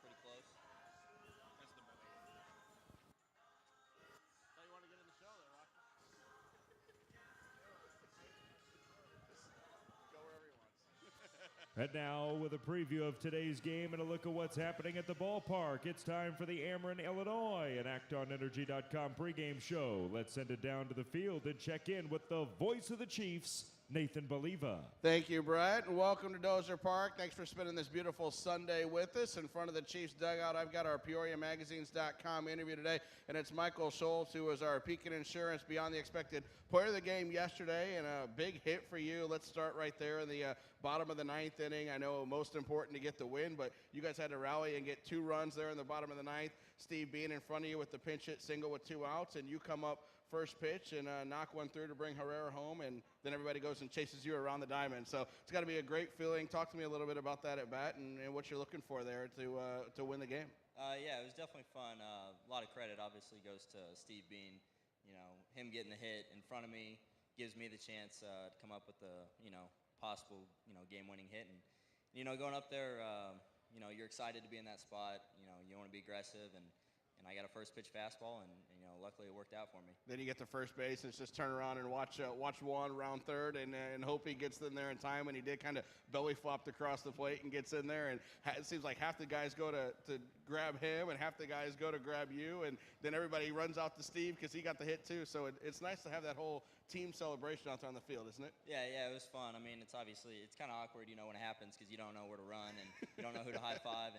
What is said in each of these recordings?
pretty close. That's the better one. Thought you wanted to get in the show there, Rocky. Go wherever he wants. And now, with a preview of today's game and a look at what's happening at the ballpark, it's time for the Ameren, Illinois and ActonEnergy.com pregame show. Let's send it down to the field and check in with the voice of the Chiefs, Nathan Baliva. Thank you, Brett, and welcome to Dozer Park. Thanks for spending this beautiful Sunday with us. In front of the Chiefs dugout, I've got our PeoriaMagazines.com interview today, and it's Michael Schultz, who was our Pekin Insurance Beyond the Expected player of the game yesterday, and a big hit for you. Let's start right there in the bottom of the ninth inning. I know most important to get the win, but you guys had to rally and get 2 runs there in the bottom of the ninth. Steve Bean in front of you with the pinch hit single with 2 outs, and you come up first pitch and knock one through to bring Herrera home, and then everybody goes and chases you around the diamond. So it's got to be a great feeling. Talk to me a little bit about that at bat and what you're looking for there to win the game. Yeah, it was definitely fun. A lot of credit obviously goes to Steve Bean. You know, him getting the hit in front of me gives me the chance to come up with the, possible, game-winning hit. And, going up there, you're excited to be in that spot. You want to be aggressive, and I got a first pitch fastball, and luckily it worked out for me. Then you get to first base, and it's just turn around and watch Juan round third, and hope he gets in there in time. And he did, kind of belly flopped across the plate and gets in there. And it seems like half the guys go to grab him, and half the guys go to grab you, and then everybody runs out to Steve because he got the hit too. So it's nice to have that whole team celebration out there on the field, isn't it? Yeah, it was fun. I mean, it's kind of awkward, when it happens because you don't know where to run and you don't know who to high five.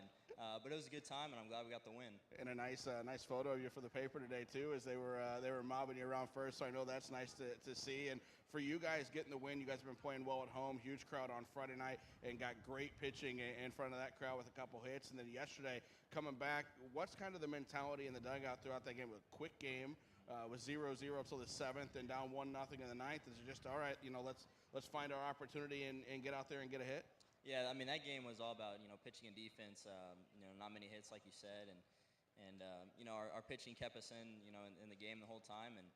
But it was a good time, and I'm glad we got the win. And a nice photo of you for the paper today too, as they were mobbing you around first. So I know that's nice to see. And for you guys getting the win, you guys have been playing well at home. Huge crowd on Friday night, and got great pitching in front of that crowd with a couple hits. And then yesterday coming back, what's kind of the mentality in the dugout throughout that game? With a quick game. Was 0-0 till the 7th and down 1-0 in the 9th. Is it just all right? Let's find our opportunity and get out there and get a hit. Yeah, I mean that game was all about pitching and defense. Not many hits like you said, and our pitching kept us in the game the whole time, and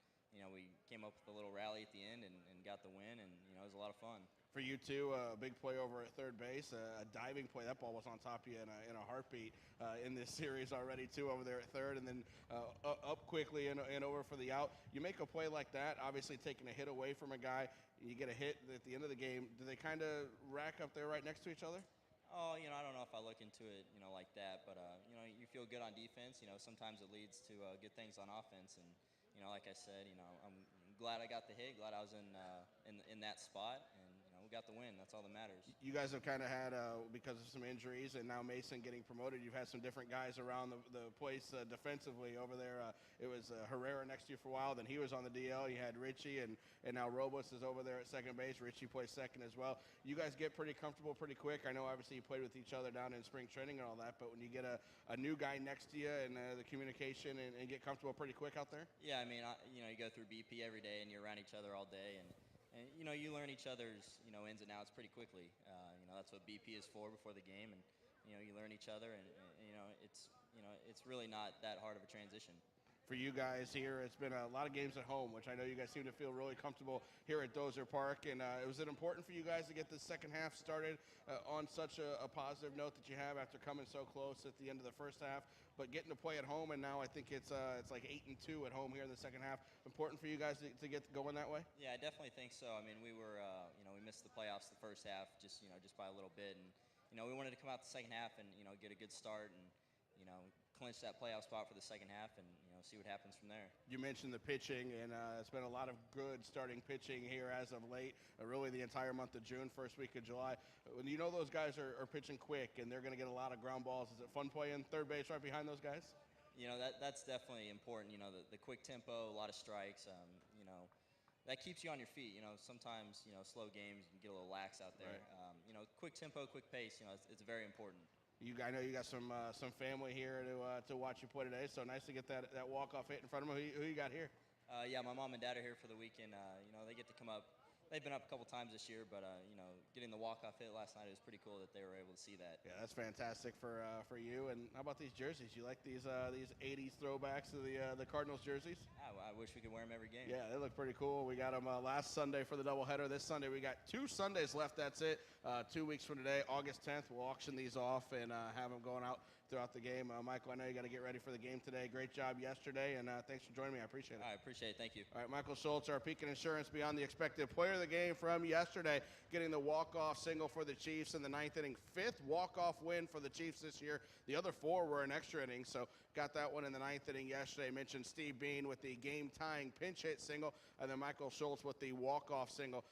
we came up with a little rally at the end and got the win, and it was a lot of fun. For you too, a big play over at third base, a diving play. That ball was on top of you in a heartbeat in this series already too, over there at third, and then up quickly and over for the out. You make a play like that, obviously taking a hit away from a guy, you get a hit at the end of the game. Do they kind of rack up there right next to each other? Oh, I don't know if I look into it, like that, but you feel good on defense. Sometimes it leads to good things on offense, and like I said, I'm glad I got the hit, glad I was in that spot, and we got the win. That's all that matters. You guys have kind of had, because of some injuries and now Mason getting promoted, you've had some different guys around the place defensively over there. It was Herrera next to you for a while, then he was on the DL. You had Richie, and now Robles is over there at second base. Richie plays second as well. You guys get pretty comfortable pretty quick. I know obviously you played with each other down in spring training and all that, but when you get a new guy next to you and the communication and get comfortable pretty quick out there? Yeah, I mean, you go through BP every day and you're around each other all day, and you learn each other's ins and outs pretty quickly. That's what BP is for before the game, and you learn each other, and it's really not that hard of a transition. For you guys here, it's been a lot of games at home, which I know you guys seem to feel really comfortable here at Dozer Park. And was it important for you guys to get the second half started on such a positive note that you have after coming so close at the end of the first half, but getting to play at home? And now I think it's like 8-2 at home here in the second half. Important for you guys to get going that way? Yeah, I definitely think so. I mean, we were we missed the playoffs the first half just by a little bit, and we wanted to come out the second half and get a good start and clinch that playoff spot for the second half and see what happens from there. You mentioned the pitching, and it's been a lot of good starting pitching here as of late, really the entire month of June, first week of July. When those guys are pitching quick and they're going to get a lot of ground balls, is it fun playing third base right behind those guys? That's definitely important. The quick tempo, a lot of strikes, that keeps you on your feet. Sometimes, slow games, you can get a little lax out there. Right. Quick tempo, quick pace, it's very important. I know you got some family here to watch you play today, so nice to get that walk-off hit in front of them. Who you got here? Yeah, my mom and dad are here for the weekend. They get to come up they've been up a couple times this year, but getting the walk-off hit last night, it was pretty cool that they were able to see that. Yeah, that's fantastic for you. And how about these jerseys? You like these 80s throwbacks to the Cardinals jerseys? I wish we could wear them every game. Yeah, they look pretty cool. We got them last Sunday for the doubleheader. This Sunday we got 2 Sundays left. That's it. 2 weeks from today, August 10th, we'll auction these off and have them going out throughout the game. Michael, I know you got to get ready for the game today. Great job yesterday, and thanks for joining me. I appreciate it. I appreciate it. Thank you. All right, Michael Schultz, our Pekin Insurance Beyond the Expected player of the game from yesterday, getting the walk-off single for the Chiefs in the 9th inning. 5th walk-off win for the Chiefs this year. The other 4 were in extra innings, so got that one in the 9th inning yesterday. Mentioned Steve Bean with the game-tying pinch hit single, and then Michael Schultz with the walk-off single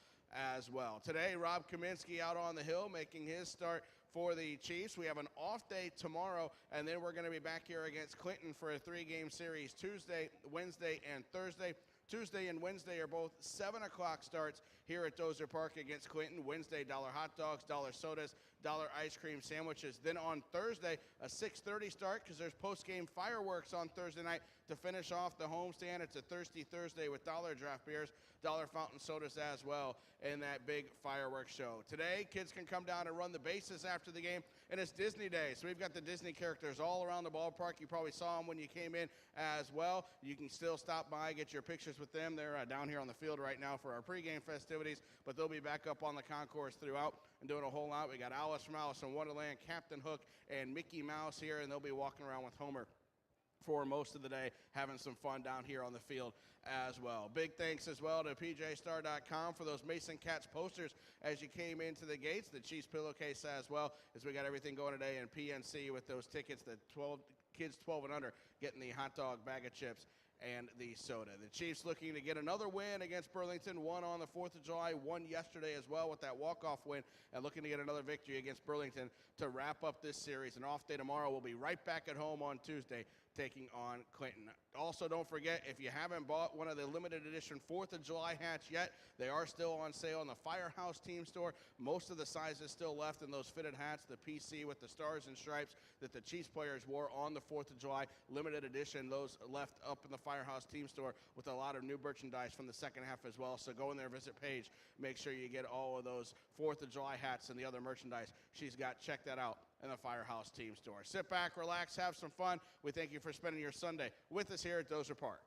as well. Today, Rob Kaminsky out on the hill making his start for the Chiefs. We have an off day tomorrow, and then we're going to be back here against Clinton for a 3-game series Tuesday, Wednesday, and Thursday. Tuesday and Wednesday are both 7 o'clock starts here at Dozer Park against Clinton. Wednesday, $1 hot dogs, $1 sodas, $1 ice cream sandwiches. Then on Thursday, a 6:30 start because there's post-game fireworks on Thursday night to finish off the homestand. It's a Thirsty Thursday with $1 draft beers, $1 fountain sodas as well in that big fireworks show. Today, kids can come down and run the bases after the game, and it's Disney Day. So we've got the Disney characters all around the ballpark. You probably saw them when you came in as well. You can still stop by, get your pictures with them. They're down here on the field right now for our pregame festivities, but they'll be back up on the concourse throughout and doing a whole lot. We got Alice from Alice in Wonderland, Captain Hook, and Mickey Mouse here, and they'll be walking around with Homer for most of the day, having some fun down here on the field as well. Big thanks as well to PJStar.com for those Mason Cats posters as you came into the gates. The Chiefs pillowcase as well, as we got everything going today in PNC with those tickets. The kids 12 and under getting the hot dog, bag of chips, and the soda. The Chiefs looking to get another win against Burlington. Won on the 4th of July, won yesterday as well with that walk-off win, and looking to get another victory against Burlington to wrap up this series. An off day tomorrow. We'll be right back at home on Tuesday taking on Clinton. Also, don't forget, if you haven't bought one of the limited edition 4th of July hats yet, they are still on sale in the Firehouse Team Store. Most of the sizes still left in those fitted hats, the PC with the stars and stripes that the Chiefs players wore on the 4th of July. Limited edition, those left up in the Firehouse Team Store with a lot of new merchandise from the second half as well. So go in there, visit Paige, make sure you get all of those 4th of July hats and the other merchandise she's got. Check that out in the Firehouse Team Store. Sit back, relax, have some fun. We thank you for spending your Sunday with us here at Dozer Park.